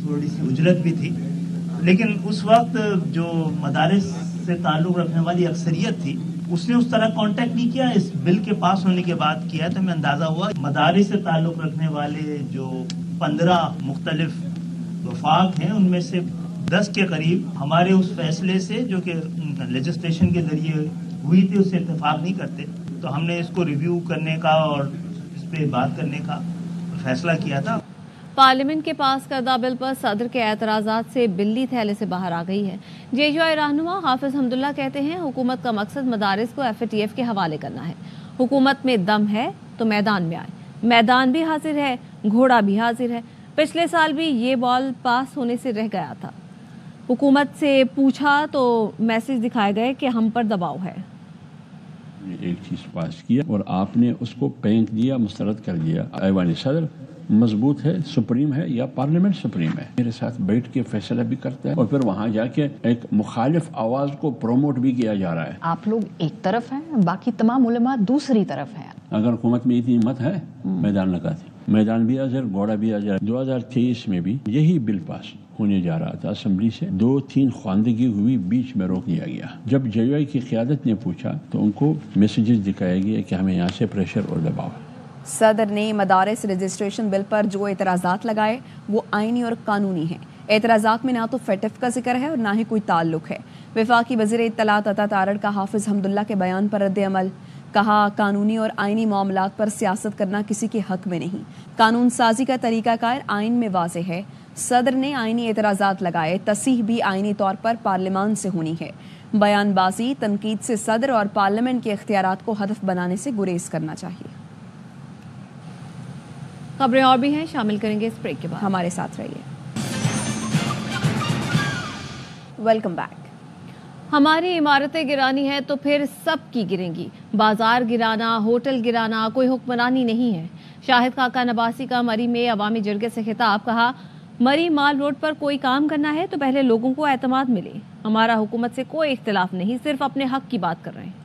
تھوڑی سی اجرت بھی تھی، لیکن اس وقت جو مدارس سے تعلق رکھنے والی اکثریت تھی اس نے اس طرح کانٹیکٹ نہیں کیا. اس بل کے پاس ہونے کے بعد کیا تو ہمیں اندازہ ہوا مدارس سے تعلق رکھنے والے جو 15 مختلف وفاق ہیں ان میں سے 10 کے قریب ہمارے اس فیصلے سے جو کہ لیجسلیشن کے ذریعے ہوئی تھی اس سے اتفاق نہیں کرتے. تو ہم نے اس کو ریویو کرنے کا اور اس پہ بات کرنے کا فیصلہ کیا تھا. پارلیمنٹ کے پاس کردہ بل پر صدر کے اعتراضات سے بلی تھیلے سے باہر آ گئی ہے. JUI رہنما حافظ حمداللہ کہتے ہیں حکومت کا مقصد مدارس کو FATF کے حوالے کرنا ہے. حکومت میں دم ہے تو میدان میں آئے. میدان بھی حاضر ہے، گھوڑا بھی حاضر ہے. پچھلے سال بھی یہ بال پاس ہونے سے رہ گیا تھا. حکومت سے پوچھا تو میسج دکھائے گئے کہ ہم پر دباؤ ہے. ایک چیز پاس کیا اور آپ نے اس کو پھینک دیا، مسترد کر دیا. ایوان صدر مضبوط ہے، سپریم ہے یا پارلیمنٹ سپریم ہے، میرے ساتھ بیٹھ کے فیصلہ بھی کرتا ہے اور پھر وہاں جا کے ایک مخالف آواز کو پروموٹ بھی کیا جا رہا ہے. آپ لوگ ایک طرف ہیں، باقی تمام علماء دوسری طرف ہیں. اگر حکومت میں اتنی ہمت ہے میدان لگاتی، میدان بھی حاضر، گھوڑا بھی حاضر. 2023 میں بھی یہی بل پاس ہونے جا رہا تھا اسمبلی سے، 2-3 خواندگی ہوئی، بیچ میں روک دیا گیا. جب JUI کی قیادت نے پوچھا تو ان کو میسیجز دکھائے گئے کہ ہمیں یہاں سے پریشر اور دباؤ ہے. صدر نے مدارس رجسٹریشن بل پر جو اعتراضات لگائے وہ آئینی اور قانونی ہیں. اعتراضات میں نہ تو FATF کا ذکر ہے اور نہ ہی کوئی تعلق ہے. وفاقی وزیر اطلاعات عطا تارڑ کا حافظ حمداللہ کے بیان پر رد عمل. کہا قانونی اور آئینی معاملات پر سیاست کرنا کسی کے حق میں نہیں. قانون سازی کا طریقہ کار آئین میں واضح ہے. صدر نے آئینی اعتراضات لگائے، تصحیح بھی آئینی طور پر پارلیمان سے ہونی ہے. بیان بازی، تنقید سے صدر اور پارلیمنٹ کے اختیارات کو ہدف بنانے سے گریز کرنا چاہیے. خبریں اور بھی ہیں، شامل کریں گے اس بریک کے بعد. ہمارے ساتھ رہیے. Welcome back. ہماری عمارتیں گرانی ہیں تو پھر سب کی گریں گی. بازار گرانا، ہوٹل گرانا کوئی حکمرانی نہیں ہے. شاہد خاکہ نباسی کا مری میں عوامی جرگے سے خطاب. کہا مری مال روڈ پر کوئی کام کرنا ہے تو پہلے لوگوں کو اعتماد ملے. ہمارا حکومت سے کوئی اختلاف نہیں، صرف اپنے حق کی بات کر رہے ہیں.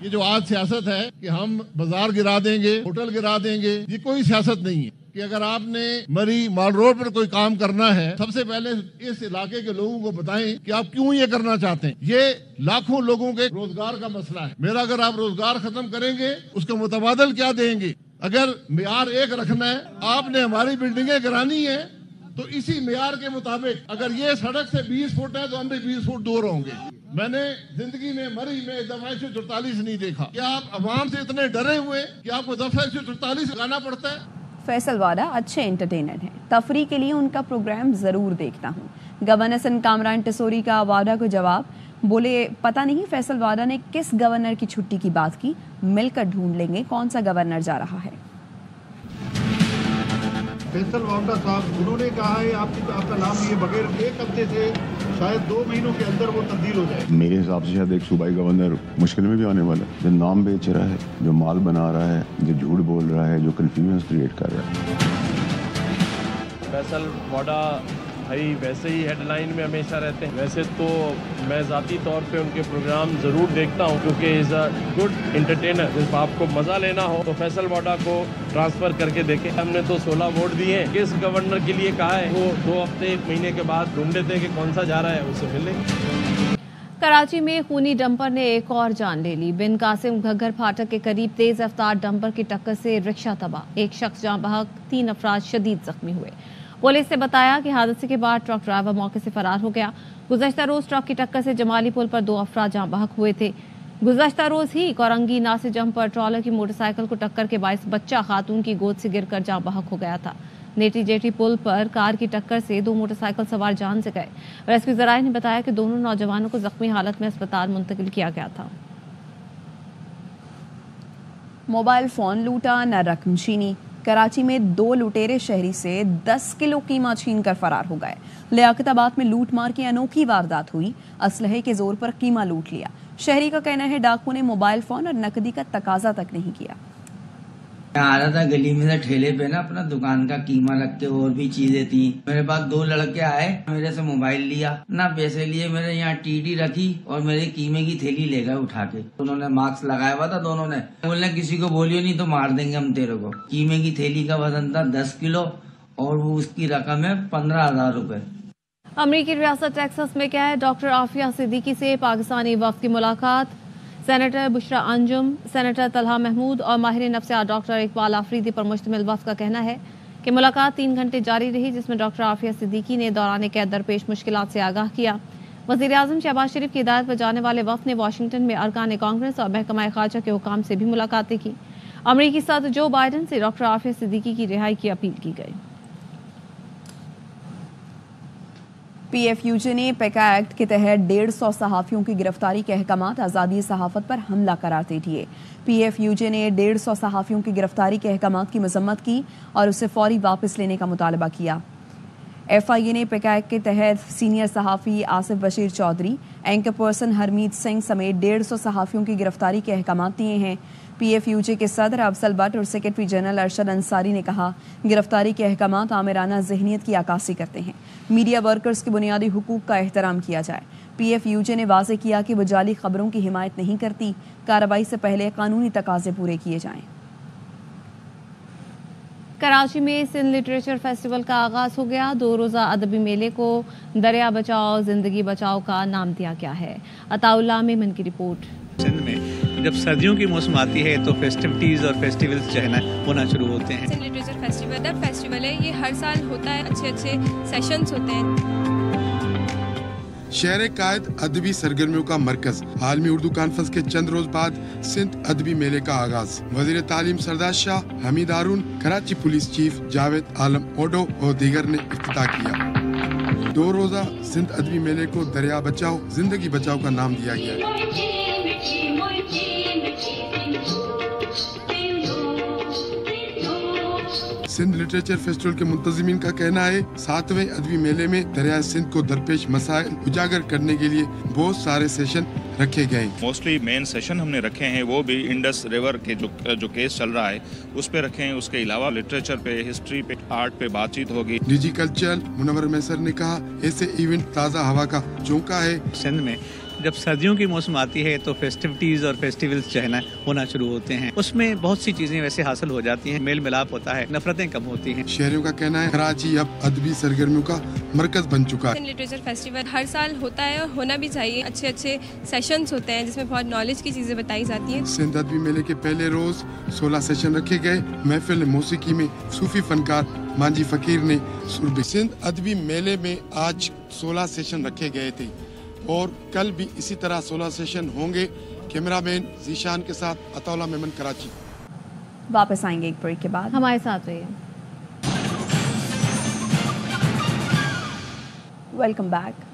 یہ جو آج سیاست ہے کہ ہم بازار گرا دیں گے، ہوٹل گرا دیں گے، یہ کوئی سیاست نہیں ہے. کہ اگر آپ نے مری مال روڈ پر کوئی کام کرنا ہے، سب سے پہلے اس علاقے کے لوگوں کو بتائیں کہ آپ کیوں یہ کرنا چاہتے ہیں. یہ لاکھوں لوگوں کے روزگار کا مسئلہ ہے. میرا اگر آپ روزگار ختم کریں گے اس کا متبادل کیا دیں گے؟ اگر معیار ایک رکھنا ہے، آپ نے ہماری بلڈنگیں گرانی ہے تو اسی معیار کے مطابق اگر یہ سڑک سے 20 فٹ ہے تو ہم بھی 20 فٹ دور ہوں گے. میں نے زندگی میں مری میں دفعہ 144 نہیں دیکھا. کیا آپ عوام سے اتنے ڈرے ہوئے کہ آپ کو دفعہ 144 لگانا پڑتا ہے؟ فیصل واڈا اچھے انٹرٹینر ہیں، تفریح کے لیے ان کا پروگرام ضرور دیکھتا ہوں. گورنر سندھ کامران ٹسوری کا واڈا کو جواب. بولے پتہ نہیں فیصل واڈا نے کس گورنر کی چھٹی کی بات کی، مل کر ڈھونڈ لیں گے کون سا گورنر جا رہا ہے. فیصل واڈا صاحب انہوں نے کہا ہے آپ کا نام لیے بغیر 1 ہفتے سے شاید 2 مہینوں کے اندر وہ تبدیل ہو جائے. میرے حساب سے شاید ایک صوبائی گورنر مشکل میں بھی آنے والا ہے، جو نام بیچ رہا ہے، جو مال بنا رہا ہے، جو جھوٹ بول رہا ہے، جو کنفیوژن کریٹ کر رہا ہے. فیصل واڈا بھائی ویسے ہی ہیڈ لائن میں ہمیشہ رہتے ہیں. ویسے تو میں ذاتی طور پہ ان کے پروگرام ضرور دیکھتا ہوں کیونکہ از اے گڈ انٹرٹینر. جب آپ کو مزہ لینا ہو تو فیصل واڈا کو ٹرانسفر کر کے دیکھیں. ہم نے تو 16 ووٹ دیے ہیں. کس گورنر کے لیے کہا ہے وہ 2 ہفتے 1 مہینے کے بعد ڈھونڈ لیتے ہیں کہ کون سا جا رہا ہے، اسے مل لیں گے. کراچی میں خونی ڈمپر نے ایک اور جان لے لی. بن قاسم گھگر پھاٹک کے قریب تیز رفتار ڈمپر کی ٹکر سے رکشہ تباہ. 1 شخص جاں بحق، 3 افراد شدید زخمی ہوئے. پولیس نے بتایا کہ حادثے کے بعد ٹرک ڈرائیور موقع سے فرار ہو گیا. گزشتہ روز ٹرک کی ٹکر سے جمالی پل پر 2 افراد جاں بحق ہوئے تھے. گزشتہ روز ہی کورنگی ناصر جم پر ٹرالر کی موٹر سائیکل کو ٹکر کے باعث بچہ خاتون کی گود سے گر کر جاں بحق ہو گیا تھا. نیٹی جیٹی پل پر کار کی ٹکر سے 2 موٹر سائیکل سوار جان سے گئے. ریسکیو ذرائع نے بتایا کہ دونوں نوجوانوں کو زخمی حالت میں اسپتال منتقل کیا گیا تھا. موبائل فون لوٹا نہ رقم چھینی. کراچی میں 2 لٹیرے شہری سے 10 کلو قیمہ چھین کر فرار ہو گئے. لیاقت آباد میں لوٹ مار کی انوکھی واردات ہوئی. اسلحے کے زور پر قیمہ لوٹ لیا. شہری کا کہنا ہے ڈاکو نے موبائل فون اور نقدی کا تقاضا تک نہیں کیا. آ رہا تھا گلی میں سے ٹھیلے پہ نا اپنا دکان کا قیمہ رکھ کے اور بھی چیزیں تھیں. میرے پاس 2 لڑکے آئے، میرے سے موبائل لیا، نہ پیسے لیے، میرے یہاں ٹی رکھی اور میرے قیمے کی تھیلی لے گئے اٹھا کے. انہوں نے ماسک لگایا ہوا تھا دونوں نے. بولنے کسی کو بولیو نہیں تو مار دیں گے ہم تیرے کو. قیمے کی تھیلی کا وزن تھا 10 کلو اور وہ اس کی رقم ہے 15,000 روپے. امریکی ریاست ٹیکساس میں کیا ہے ڈاکٹر عافیہ صدیقی سے پاکستانی وفد کی ملاقات. سینیٹر بشرا انجم، سینیٹر طلحہ محمود اور ماہر نفسیات ڈاکٹر اقبال آفریدی پر مشتمل وفد کا کہنا ہے کہ ملاقات 3 گھنٹے جاری رہی، جس میں ڈاکٹر عافیہ صدیقی نے دوران قید درپیش مشکلات سے آگاہ کیا. وزیر اعظم شہباز شریف کی ہدایت پر جانے والے وفد نے واشنگٹن میں ارکان کانگریس اور محکمہ خارجہ کے حکام سے بھی ملاقاتیں کی. امریکی صدر جو بائیڈن سے ڈاکٹر عافیہ صدیقی کی رہائی کی اپیل کی گئی. پی ایف یو جے نے پیکا ایکٹ کے تحت 150 صحافیوں کی گرفتاری کے احکامات آزادی صحافت پر حملہ قرار دے دیے. پی ایف یو جے نے 150 صحافیوں کی گرفتاری کے احکامات کی مذمت کی اور اسے فوری واپس لینے کا مطالبہ کیا. ایف آئی اے نے پیکا ایکٹ کے تحت سینئر صحافی آصف بشیر چودھری، اینکر پرسن ہرمیت سنگھ سمیت 150 صحافیوں کی گرفتاری کے احکامات دیے ہیں. پی ایف یو جے کے صدر افضل بٹ اور سیکرٹری جنرل ارشد انصاری نے کہا گرفتاری کے احکامات آمرانہ ذہنیت کی عکاسی کرتے ہیں. میڈیا ورکرز کے بنیادی حقوق کا احترام کیا جائے. پی ایف یو جے نے واضح کیا کہ وہ جعلی خبروں کی حمایت نہیں کرتی. کارروائی سے پہلے قانونی تقاضے پورے کیے جائیں. کراچی میں سندھ لٹریچر فیسٹیول کا آغاز ہو گیا. 2 روزہ ادبی میلے کو دریا بچاؤ زندگی بچاؤ کا نام دیا گیا ہے. عطا اللہ میمن کی رپورٹ. سندھ میں جب سردیوں کی موسم آتی ہے تو فیسٹیوٹیز اور فیسٹیولز جو ہے نا ہونا شروع ہوتے ہیں. سندھ لٹریچر فیسٹیول ہے، یہ ہر سال ہوتا ہے. اچھے سیشنز ہوتے ہیں. شہر قائد ادبی سرگرمیوں کا مرکز. عالمی اردو کانفرنس کے چند روز بعد سندھ ادبی میلے کا آغاز. وزیر تعلیم سردار شاہ حمید ہارون، کراچی پولیس چیف جاوید عالم اوڈو اور دیگر نے افتتاح کیا. 2 روزہ سندھ ادبی میلے کو دریا بچاؤ زندگی بچاؤ کا نام دیا گیا ہے. سندھ لٹریچر فیسٹیول کے منتظمین کا کہنا ہے 7ویں ادبی میلے میں دریائے سندھ کو درپیش مسائل اجاگر کرنے کے لیے بہت سارے سیشن رکھے گئے. موسٹلی مین سیشن ہم نے رکھے ہیں وہ بھی انڈس ریور کے جو کیس چل رہا ہے اس پہ رکھے ہیں. اس کے علاوہ لٹریچر پہ، ہسٹری پہ، آرٹ پہ بات چیت ہوگی. ڈی جی کلچرل منور میسر نے کہا ایسے ایونٹ تازہ ہوا کا جھونکا ہے. سندھ میں جب سردیوں کی موسم آتی ہے تو فیسٹیوٹیز اور فیسٹیولز جو ہے نا ہونا شروع ہوتے ہیں. اس میں بہت سی چیزیں ویسے حاصل ہو جاتی ہیں، میل ملاپ ہوتا ہے، نفرتیں کم ہوتی ہیں. شہریوں کا کہنا ہے کراچی اب ادبی سرگرمیوں کا مرکز بن چکا ہے. سندھ لٹریچر فیسٹیول ہر سال ہوتا ہے اور ہونا بھی چاہیے. اچھے سیشنز ہوتے ہیں جس میں بہت نالج کی چیزیں بتائی جاتی ہیں. سندھ ادبی میلے کے پہلے روز 16 سیشن رکھے گئے. محفل موسیقی میں صوفی فنکار مانجی فقیر نے سر. سندھ ادبی میلے میں آج 16 سیشن رکھے گئے تھے اور کل بھی اسی طرح 16 سیشن ہوں گے. کیمرہ مین ذیشان کے ساتھ عطا اللہ میمن، کراچی. واپس آئیں گے ایک بریک کے بعد. ہمارے ساتھ رہیے. Welcome back.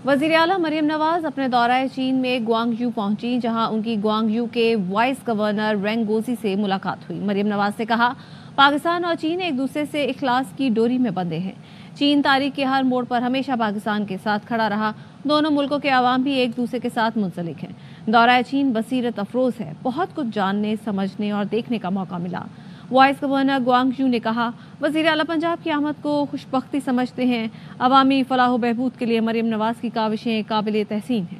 وزیر اعلیٰ مریم نواز اپنے دورہ چین میں گوانگژو پہنچی، جہاں ان کی گوانگژو کے وائس گورنر رینگ گوزی سے ملاقات ہوئی. مریم نواز نے کہا پاکستان اور چین ایک دوسرے سے اخلاص کی ڈوری میں بندھے ہیں. چین تاریخ کے ہر موڑ پر ہمیشہ پاکستان کے ساتھ کھڑا رہا. دونوں ملکوں کے عوام بھی ایک دوسرے کے ساتھ منسلک ہیں. دورہ چین بصیرت افروز ہے. بہت کچھ جاننے، سمجھنے اور دیکھنے کا موقع ملا. وائس گورنر گوانگژو نے کہا وزیر اعلیٰ پنجاب کی آمد کو خوش بختی سمجھتے ہیں. عوامی فلاح و بہبود کے لیے مریم نواز کی کاوشیں قابل تحسین ہیں.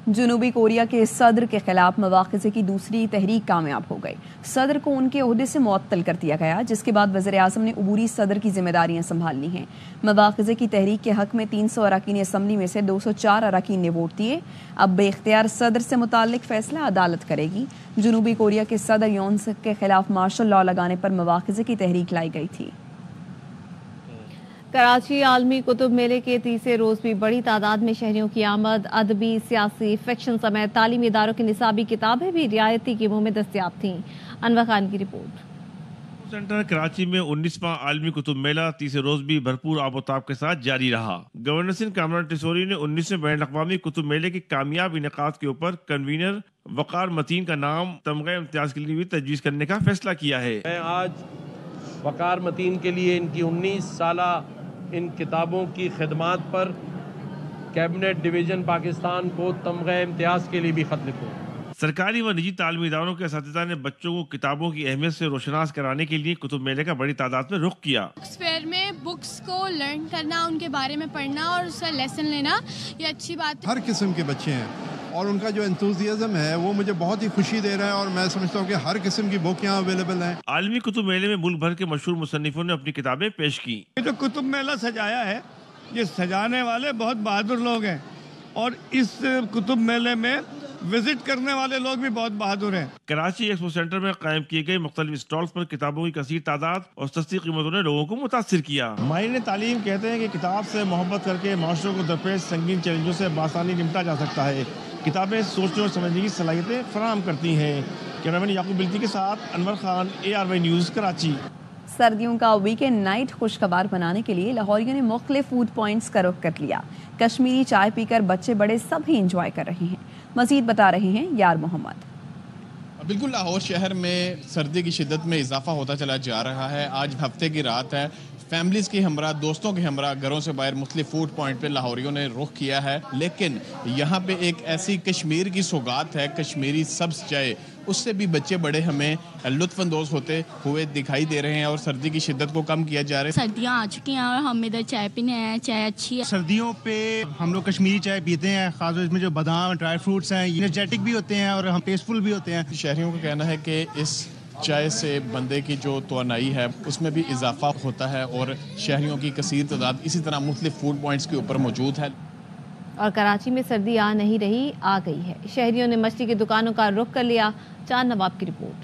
جنوبی کوریا کے صدر کے خلاف مواخذے کی دوسری تحریک کامیاب ہو گئی. صدر کو ان کے عہدے سے معطل کر دیا گیا، جس کے بعد وزیر اعظم نے عبوری صدر کی ذمہ داریاں سنبھال لی ہیں. مواخذے کی تحریک کے حق میں 300 اراکین اسمبلی میں سے 204 اراکین نے ووٹ دیے. اب بے اختیار صدر سے متعلق فیصلہ عدالت کرے گی. جنوبی کوریا کے صدر یون سک کے خلاف مارشل لاء لگانے پر مواخذے کی تحریک لائی گئی تھی. کراچی عالمی کتب میلے کے تیسرے روز بھی بڑی تعداد میں شہریوں کی آمد. ادبی، سیاسی، فکشن سمیت تعلیمی اداروں کی نصابی کتابیں بھی رعایتی قیمتوں میں دستیاب تھیں. انور خان کی رپورٹ. سینٹر کراچی میں 19واں عالمی کتب میلہ تیسرے روز بھی بھرپور آب و تاب کے ساتھ جاری رہا. گورنر سندھ کامران ٹیسوری نے 19ویں بین الاقوامی کتب میلے کے کامیاب انعقاد کے اوپر کنوینر وقار متین کا نام تمغہ امتیاز کے لیے بھی تجویز کرنے کا فیصلہ کیا ہے. میں آج وقار متین کے لیے ان کی 19 سالہ ان کتابوں کی خدمات پر کیبنٹ ڈویژن پاکستان کو تمغہ امتیاز کے لیے بھی خط لکھوں. سرکاری و نجی تعلیمی اداروں کے اساتذہ نے بچوں کو کتابوں کی اہمیت سے روشناس کرانے کے لیے کتب میلے کا بڑی تعداد میں رخ کیا. بکس فیئر میں بکس کو لرن کرنا، ان کے بارے میں پڑھنا اور اس کا لیسن لینا، یہ اچھی بات ہے. ہر قسم کے بچے ہیں اور ان کا جو انتھوزیازم ہے وہ مجھے بہت ہی خوشی دے رہا ہے، اور میں سمجھتا ہوں کہ ہر قسم کی بک یہاں اویلیبل ہیں۔ عالمی کتب میلے میں ملک بھر کے مشہور مصنفوں نے اپنی کتابیں پیش کی۔ یہ جو کتب میلہ سجایا ہے، یہ سجانے والے بہت بہادر لوگ ہیں، اور اس کتب میلے میں وزٹ کرنے والے لوگ بھی بہت بہادر ہیں۔ کراچی ایکسپو سینٹر میں قائم کیے گئے مختلف اسٹالز پر کتابوں کی کثیر تعداد اور سستی قیمتوں نے لوگوں کو متاثر کیا۔ ماہرین تعلیم کہتے ہیں کہ کتاب سے محبت کر کے معاشروں کو درپیش سنگین چیلنجوں سے بآسانی نمٹا جا سکتا ہے۔ کتابیں سوچنے اور سمجھنے کی صلاحیتیں فراہم کرتی ہیں۔ کیمرامین یعقوب بلتی کے ساتھ انور خان، ARY نیوز، کراچی۔ سردیوں کا ویکینڈ نائٹ خوشگوار بنانے کے لیے لاہوریوں نے مختلف فوڈ پوائنٹس کا رخ کر لیا۔ کشمیری چائے پی کر بچے بڑے سب ہی انجوائے کر رہے ہیں۔ مزید بتا رہے ہیں یار محمد۔ بالکل، لاہور شہر میں سردی کی شدت میں اضافہ ہوتا چلا جا رہا ہے۔ آج ہفتے کی رات ہے، فیملیز کے ہمراہ، دوستوں کے ہمراہ گھروں سے باہر مختلف فوڈ پوائنٹ پہ لاہوریوں نے رخ کیا ہے، لیکن یہاں پہ ایک ایسی کشمیر کی سوغات ہے، کشمیری سبز چائے، اس سے بھی بچے بڑے ہمیں لطف اندوز ہوتے ہوئے دکھائی دے رہے ہیں اور سردی کی شدت کو کم کیا جا رہا ہے۔ سردیاں آ چکی ہیں اور ہم ادھر چائے پینے آئے ہیں، چائے اچھی ہے۔ سردیوں پہ ہم لوگ کشمیری چائے پیتے ہیں، خاص طور اس میں جو بادام، ڈرائی فروٹس ہیں، انرجیٹک بھی ہوتے ہیں اور ہم ٹیسٹفل بھی ہوتے ہیں۔ شہریوں کا کہنا ہے کہ اس چائے سے بندے کی جو توانائی ہے اس میں بھی اضافہ ہوتا ہے، اور شہریوں کی کثیر تعداد اسی طرح مختلف فوڈ پوائنٹس کے اوپر موجود ہے۔ اور کراچی میں سردی آ نہیں رہی، آ گئی ہے۔ شہریوں نے مچھلی کی دکانوں کا رخ کر لیا۔ چاند نواب کی رپورٹ۔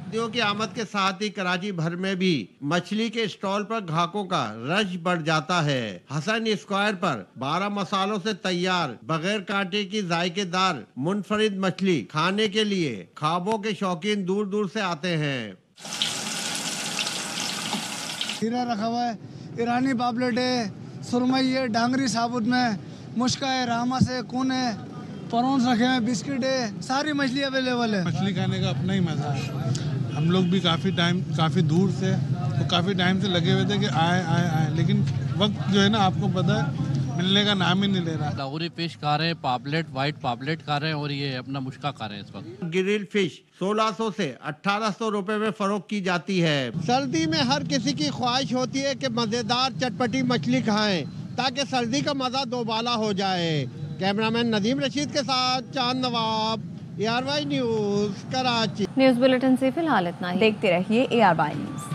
سردیوں کی آمد کے ساتھ ہی کراچی بھر میں بھی مچھلی کے اسٹال پر گاہکوں کا رش بڑھ جاتا ہے۔ حسن اسکوائر پر 12 مسالوں سے تیار بغیر کانٹے کی ذائقے دار منفرد مچھلی کھانے کے لیے خوابوں کے شوقین دور دور سے آتے ہیں۔ ہیرا رکھا ہوا ہے، ایرانی پاپلیٹ ہے، سرمئی ہے، ڈانگری ثابت میں، مشکا ہے، راما سے کون ہے، پرونس رکھے ہیں، بسکٹ ہے، ساری مچھلی اویلیبل ہے۔ مچھلی کھانے کا اپنا ہی مزہ ہے۔ ہم لوگ بھی کافی دور سے تو کافی ٹائم سے لگے ہوئے تھے کہ آئے، لیکن وقت جو ہے نا آپ کو پتہ ہے ملنے کا نام ہی نہیں لے رہا۔ لاہوری فش کھا رہے ہیں، پاپلیٹ، وائٹ پاپلیٹ کھا رہے ہیں، اور یہ اپنا مشکا کھا رہے ہیں اس وقت۔ گرل فش 1600 سے 1800 روپے میں فروخت کی جاتی ہے۔ سردی میں ہر کسی کی خواہش ہوتی ہے کہ مزیدار چٹپٹی مچھلی کھائیں تاکہ سردی کا مزہ دوبالا ہو جائے۔ کیمرامین ندیم رشید کے ساتھ چاند نواب، ARY news, Karachi. News bulletin سے فی الحال اتنا ہی۔ دیکھتے رہیے ARY نیوز۔